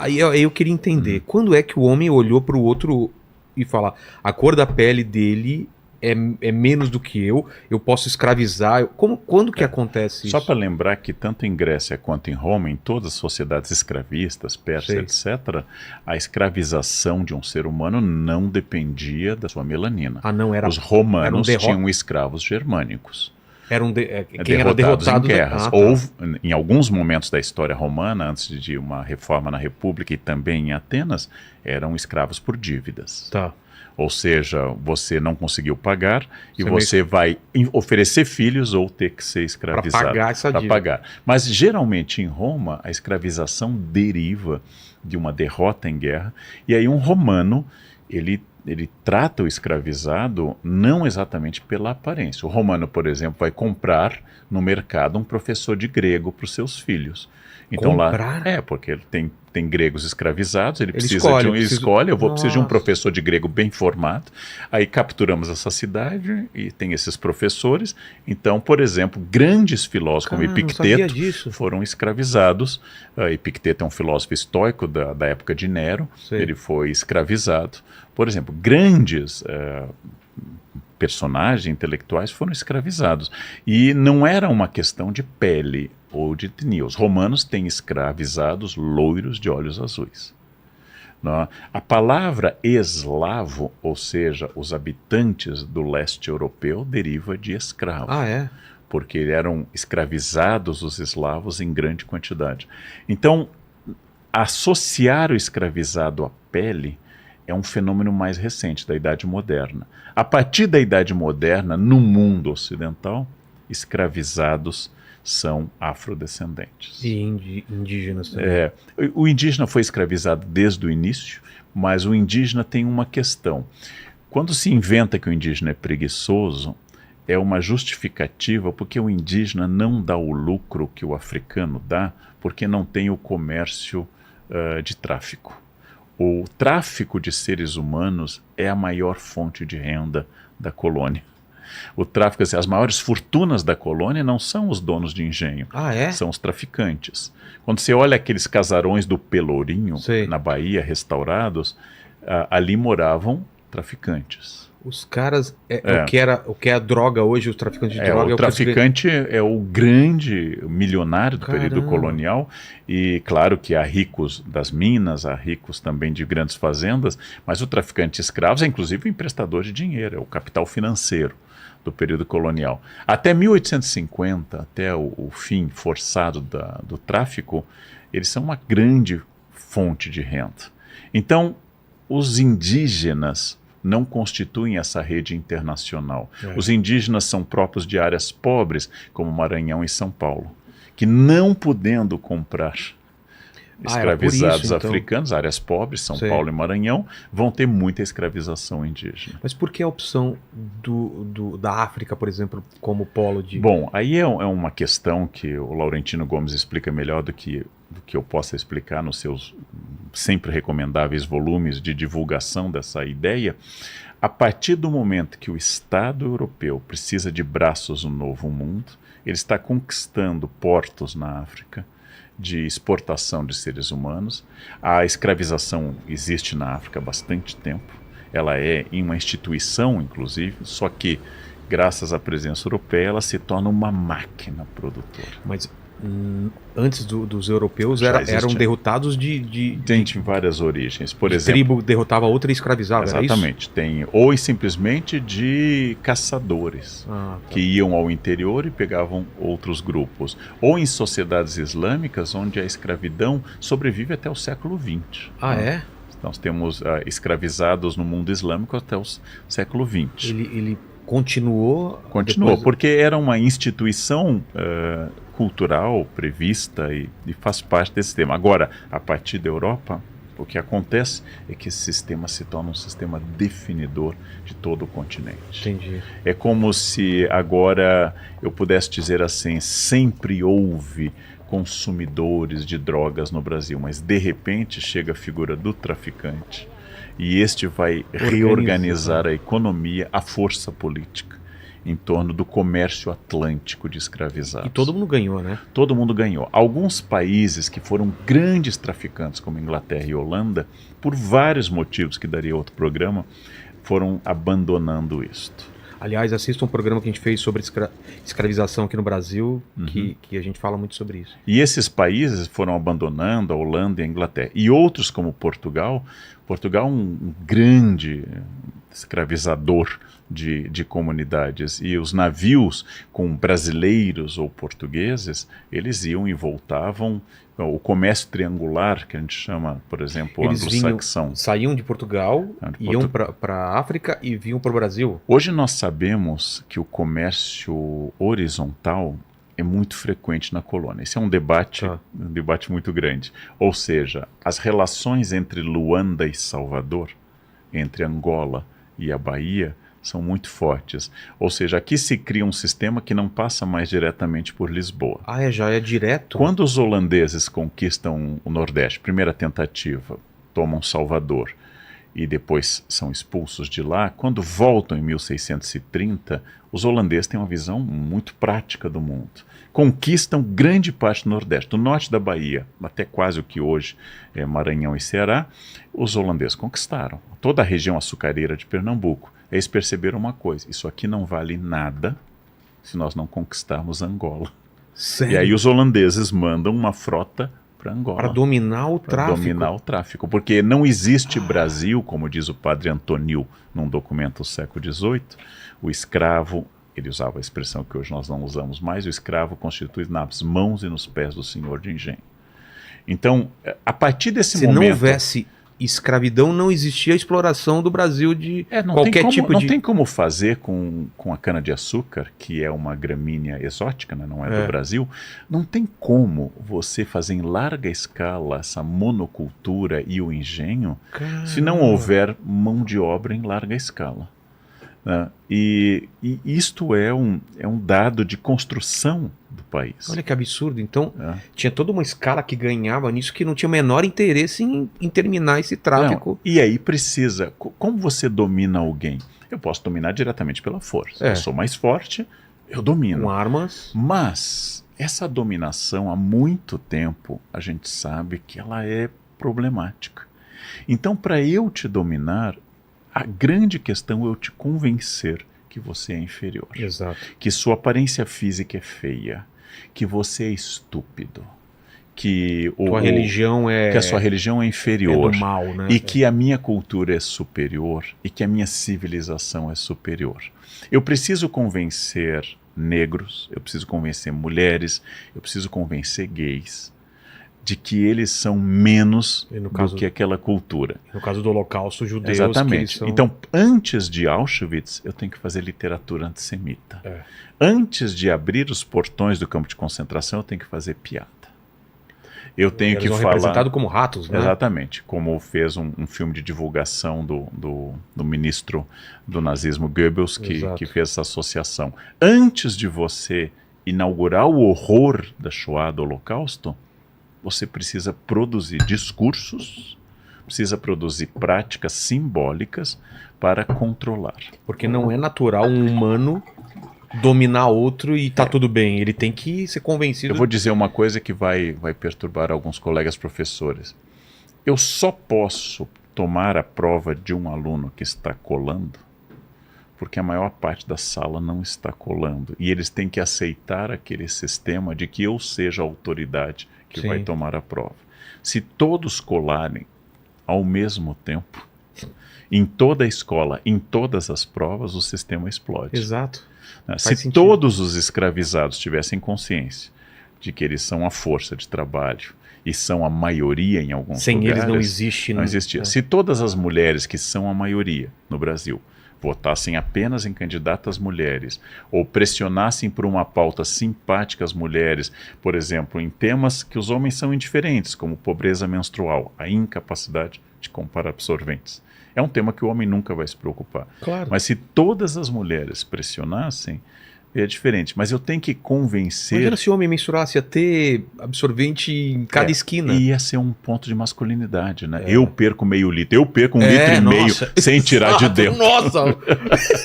Aí eu queria entender, quando é que o homem olhou pro outro e falar, a cor da pele dele é menos do que eu posso escravizar. Quando que acontece isso? Só para lembrar que tanto em Grécia quanto em Roma, em todas as sociedades escravistas, persas, Sei. etc., a escravização de um ser humano não dependia da sua melanina. Ah, não, Os romanos derrota. tinham escravos germânicos. Quem era derrotado em guerras. Ah, tá. Houve, em alguns momentos da história romana, antes de uma reforma na República e também em Atenas, eram escravos por dívidas. Tá. Ou seja, você não conseguiu pagar e Você você vai oferecer filhos ou ter que ser escravizado. Para pagar essa Pra dívida. pagar. Mas geralmente em Roma, a escravização deriva de uma derrota em guerra. E aí um romano, ele trata o escravizado não exatamente pela aparência. O romano, por exemplo, vai comprar no mercado um professor de grego para os seus filhos. Então Comprar? lá porque ele tem gregos escravizados, ele precisa escolhe, de um, escolhe, preciso de um Nossa. professor de grego bem formado. Aí capturamos essa cidade e tem esses professores. Então, por exemplo, grandes filósofos como Cara, não sabia Epicteto disso. foram escravizados. Epicteto é um filósofo estoico da época de Nero. Sei. Ele foi escravizado. Por exemplo, grandes personagens intelectuais foram escravizados. E não era uma questão de pele ou de etnia. Os romanos têm escravizados loiros de olhos azuis. Não? A palavra eslavo, ou seja, os habitantes do leste europeu, deriva de escravo. Ah, é? Porque eram escravizados os eslavos em grande quantidade. Então, associar o escravizado à pele é um fenômeno mais recente, da Idade Moderna. A partir da Idade Moderna, no mundo ocidental, escravizados são afrodescendentes. E indígenas também. O indígena foi escravizado desde o início, mas o indígena tem uma questão. Quando se inventa que o indígena é preguiçoso, é uma justificativa porque o indígena não dá o lucro que o africano dá, porque não tem o comércio de tráfico. O tráfico de seres humanos é a maior fonte de renda da colônia. O tráfico, as maiores fortunas da colônia não são os donos de engenho, Ah, é? são os traficantes. Quando você olha aqueles casarões do Pelourinho, Sei. na Bahia, restaurados, ali moravam traficantes. Os caras, o que é a droga hoje, os traficantes de droga... O traficante é o grande milionário do período Caramba. colonial, e claro que há ricos das minas, há ricos também de grandes fazendas, mas o traficante de escravos é inclusive o emprestador de dinheiro, é o capital financeiro do período colonial. Até 1850, até o fim forçado do tráfico, eles são uma grande fonte de renda. Então, os indígenas não constituem essa rede internacional. Os indígenas são próprios de áreas pobres, como Maranhão e São Paulo, que não podendo comprar escravizados por isso, então. africanos, áreas pobres, São Sei. Paulo e Maranhão, vão ter muita escravização indígena. Mas por que a opção da África, por exemplo, como polo de... Bom, aí é uma questão que o Laurentino Gomes explica melhor do que eu possa explicar nos seus sempre recomendáveis volumes de divulgação dessa ideia. A partir do momento que o Estado europeu precisa de braços no novo mundo, ele está conquistando portos na África de exportação de seres humanos. A escravização existe na África há bastante tempo. Ela é uma instituição, inclusive, só que, graças à presença europeia, ela se torna uma máquina produtora. Mas antes dos europeus Já eram existia. derrotados Tem várias origens. Por exemplo, tribo derrotava outra e escravizava, exatamente. Tem ou simplesmente de caçadores Tá. que iam ao interior e pegavam outros grupos. Ou em sociedades islâmicas onde a escravidão sobrevive até o século XX. Ah, é? Nós temos escravizados no mundo islâmico até o século XX. Ele continuou... Continuou, depois... porque era uma instituição cultural prevista e faz parte desse sistema. Agora, a partir da Europa, o que acontece é que esse sistema se torna um sistema definidor de todo o continente. Entendi. É como se agora eu pudesse dizer assim, sempre houve consumidores de drogas no Brasil, mas de repente chega a figura do traficante e este vai reorganizar a economia, a força política. em torno do comércio atlântico de escravizados. E todo mundo ganhou, né? Todo mundo ganhou. Alguns países que foram grandes traficantes, como Inglaterra e Holanda, por vários motivos que daria outro programa, foram abandonando isto. Aliás, assista um programa que a gente fez sobre escravização aqui no Brasil, que a gente fala muito sobre isso. E esses países foram abandonando, a Holanda e a Inglaterra. E outros, como Portugal, Portugal é um grande escravizador de comunidades. E os navios com brasileiros ou portugueses, eles iam e voltavam. O comércio triangular, que a gente chama, por exemplo, anglo-saxão. Saíam de Portugal, iam para a África e vinham para o Brasil. Hoje nós sabemos que o comércio horizontal é muito frequente na colônia. Esse é um debate muito grande. Ou seja, as relações entre Luanda e Salvador, entre Angola e a Bahia, são muito fortes. Ou seja, aqui se cria um sistema que não passa mais diretamente por Lisboa. Já é direto? Quando os holandeses conquistam o Nordeste, primeira tentativa, tomam Salvador e depois são expulsos de lá, quando voltam em 1630, os holandeses têm uma visão muito prática do mundo. Conquistam grande parte do Nordeste, do norte da Bahia, até quase o que hoje é Maranhão e Ceará, os holandeses conquistaram. Toda a região açucareira de Pernambuco. Eles perceberam uma coisa: isso aqui não vale nada se nós não conquistarmos Angola. Sério? E aí os holandeses mandam uma frota para Angola. Para dominar o tráfico. Dominar o tráfico. Porque não existe Brasil, como diz o padre Antonil num documento do século XVIII, o escravo, ele usava a expressão que hoje nós não usamos mais, o escravo constitui nas mãos e nos pés do senhor de engenho. Então, a partir desse momento... Se não houvesse escravidão, não existia a exploração do Brasil de qualquer tipo de... Não tem como fazer com a cana-de-açúcar, que é uma gramínea exótica, né? Não é do Brasil, não tem como você fazer em larga escala essa monocultura e o engenho se não houver mão de obra em larga escala. E isto é um dado de construção do país. Olha que absurdo. Então, tinha toda uma escala que ganhava nisso que não tinha o menor interesse em terminar esse tráfico. Não, e aí precisa... Como você domina alguém? Eu posso dominar diretamente pela força. Eu sou mais forte, eu domino. Com armas. Mas essa dominação, há muito tempo, a gente sabe que ela é problemática. Então, para eu te dominar, a grande questão é eu te convencer que você é inferior. Exato. Que sua aparência física é feia, que você é estúpido, que a sua religião é inferior, é do mal, né? E que a minha cultura é superior e que a minha civilização é superior. Eu preciso convencer negros, eu preciso convencer mulheres, eu preciso convencer gays de que eles são menos do que aquela cultura. No caso do Holocausto, judeus... Exatamente. Que Então, antes de Auschwitz, eu tenho que fazer literatura antissemita. Antes de abrir os portões do campo de concentração, eu tenho que fazer piada. Eu tenho que falar... representado como ratos, né? Exatamente. Como fez um filme de divulgação do ministro do nazismo Goebbels, que fez essa associação. Antes de você inaugurar o horror da Shoah, do Holocausto, você precisa produzir discursos, precisa produzir práticas simbólicas para controlar. Porque não é natural um humano dominar outro e tá tudo bem. Ele tem que ser convencido. Eu vou dizer uma coisa que vai perturbar alguns colegas professores. Eu só posso tomar a prova de um aluno que está colando porque a maior parte da sala não está colando. E eles têm que aceitar aquele sistema de que eu seja a autoridade que vai tomar a prova. Se todos colarem ao mesmo tempo, em toda a escola, em todas as provas, o sistema explode. Exato. Se todos os escravizados tivessem consciência de que eles são a força de trabalho e são a maioria em alguns lugares... Sem eles não existe... Não existia. Se todas as mulheres que são a maioria no Brasil votassem apenas em candidatas mulheres ou pressionassem por uma pauta simpática às mulheres, por exemplo, em temas que os homens são indiferentes, como pobreza menstrual, a incapacidade de comprar absorventes. É um tema que o homem nunca vai se preocupar. Claro. Mas se todas as mulheres pressionassem, É diferente, mas eu tenho que convencer... Imagina se o homem mensurasse, ia ter absorvente em cada esquina. Ia ser um ponto de masculinidade, né? Eu perco meio litro, eu perco 1,5 litro nossa, sem tirar de dentro. Nossa,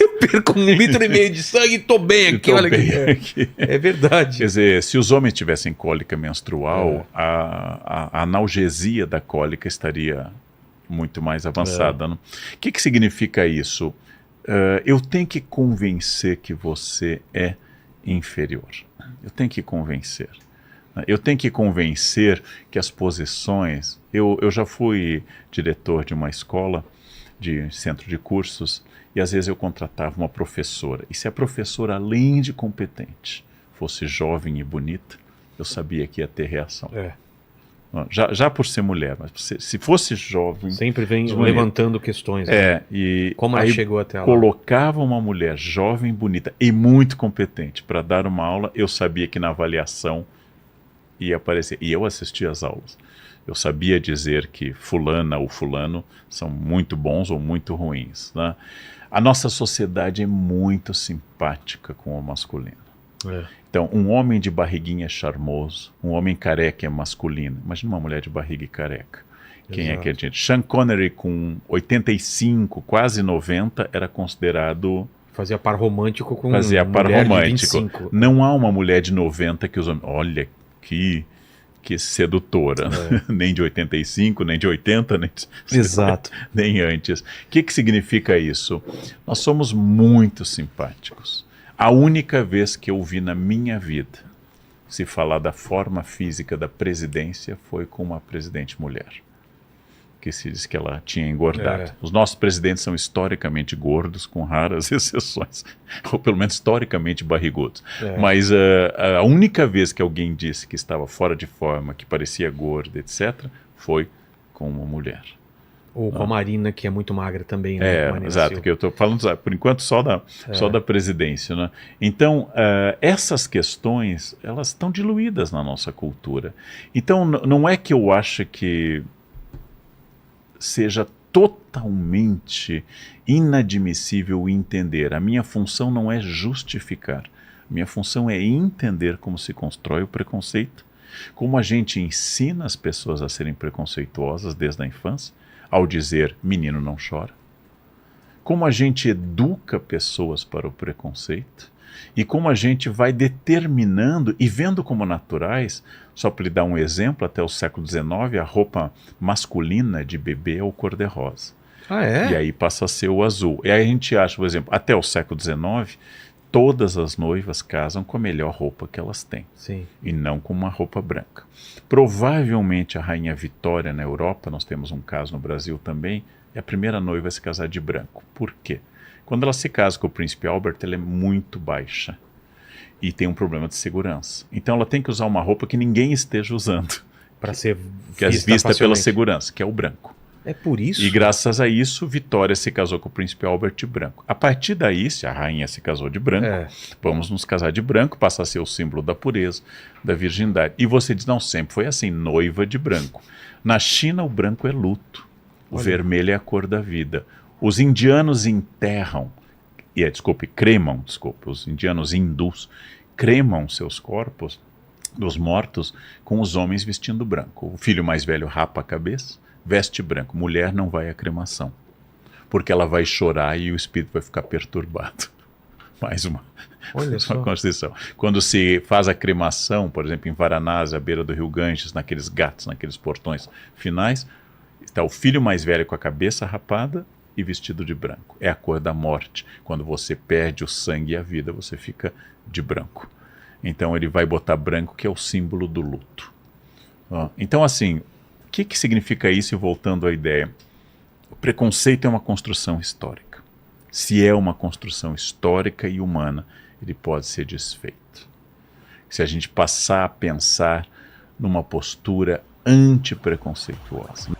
eu perco 1,5 litro de sangue e tô bem aqui, olha aqui. É verdade. Quer dizer, se os homens tivessem cólica menstrual, a analgesia da cólica estaria muito mais avançada. Né? O que significa isso? Eu tenho que convencer que você é inferior. Eu tenho que convencer. Eu tenho que convencer que as posições... Eu já fui diretor de uma escola, de centro de cursos, e às vezes eu contratava uma professora. E se a professora, além de competente, fosse jovem e bonita, eu sabia que ia ter reação. Já por ser mulher, mas se fosse jovem... Sempre vem levantando questões. Né? E como ela chegou até lá. Colocava uma mulher jovem, bonita e muito competente para dar uma aula, eu sabia que na avaliação ia aparecer. E eu assistia às aulas. Eu sabia dizer que fulana ou fulano são muito bons ou muito ruins. Né? A nossa sociedade é muito simpática com o masculino. Então, um homem de barriguinha é charmoso, um homem careca é masculino. Imagina uma mulher de barriga e careca. Quem é que a gente... Sean Connery, com 85, quase 90, era considerado... Fazia par romântico com Fazia par mulher romântico. de 25. Não há uma mulher de 90 que os homens... Olha, que sedutora. Nem de 85, nem de 80, nem de... Exato. Nem antes. O que significa isso? Nós somos muito simpáticos. A única vez que eu vi na minha vida se falar da forma física da presidência foi com uma presidente mulher, que se diz que ela tinha engordado. Os nossos presidentes são historicamente gordos, com raras exceções, ou pelo menos historicamente barrigudos. Mas a única vez que alguém disse que estava fora de forma, que parecia gorda, etc., foi com uma mulher. Ou com a Marina, que é muito magra também. Né? Exato, que eu estou falando, por enquanto, só da presidência. Né? Então, essas questões, elas estão diluídas na nossa cultura. Então, não é que eu acho que seja totalmente inadmissível entender. A minha função não é justificar. A minha função é entender como se constrói o preconceito, como a gente ensina as pessoas a serem preconceituosas desde a infância, ao dizer, menino não chora. Como a gente educa pessoas para o preconceito e como a gente vai determinando e vendo como naturais, só para lhe dar um exemplo, até o século XIX, a roupa masculina de bebê é o cor-de-rosa. E aí passa a ser o azul. E aí a gente acha, por exemplo, até o século XIX, todas as noivas casam com a melhor roupa que elas têm. Sim. E não com uma roupa branca. Provavelmente a Rainha Vitória na Europa, nós temos um caso no Brasil também, é a primeira noiva a se casar de branco. Por quê? Quando ela se casa com o príncipe Albert, ela é muito baixa e tem um problema de segurança. Então ela tem que usar uma roupa que ninguém esteja usando. Para ser vista pela segurança, que é o branco. É por isso? E graças a isso, Vitória se casou com o príncipe Albert de branco. A partir daí, se a rainha se casou de branco, vamos nos casar de branco, passa a ser o símbolo da pureza, da virgindade. E você diz, não, sempre foi assim, noiva de branco. Na China, o branco é luto, o vermelho é a cor da vida. Os indianos enterram, os indianos hindus cremam seus corpos dos mortos com os homens vestindo branco. O filho mais velho rapa a cabeça, veste branco. Mulher não vai à cremação, porque ela vai chorar e o espírito vai ficar perturbado. Mais uma constituição. Quando se faz a cremação, por exemplo, em Varanasi, à beira do rio Ganges, naqueles ghats, naqueles portões finais, está o filho mais velho com a cabeça rapada e vestido de branco. É a cor da morte. Quando você perde o sangue e a vida, você fica de branco. Então ele vai botar branco, que é o símbolo do luto. Então, assim, o que significa isso? E voltando à ideia, o preconceito é uma construção histórica. Se é uma construção histórica e humana, ele pode ser desfeito. Se a gente passar a pensar numa postura antipreconceituosa.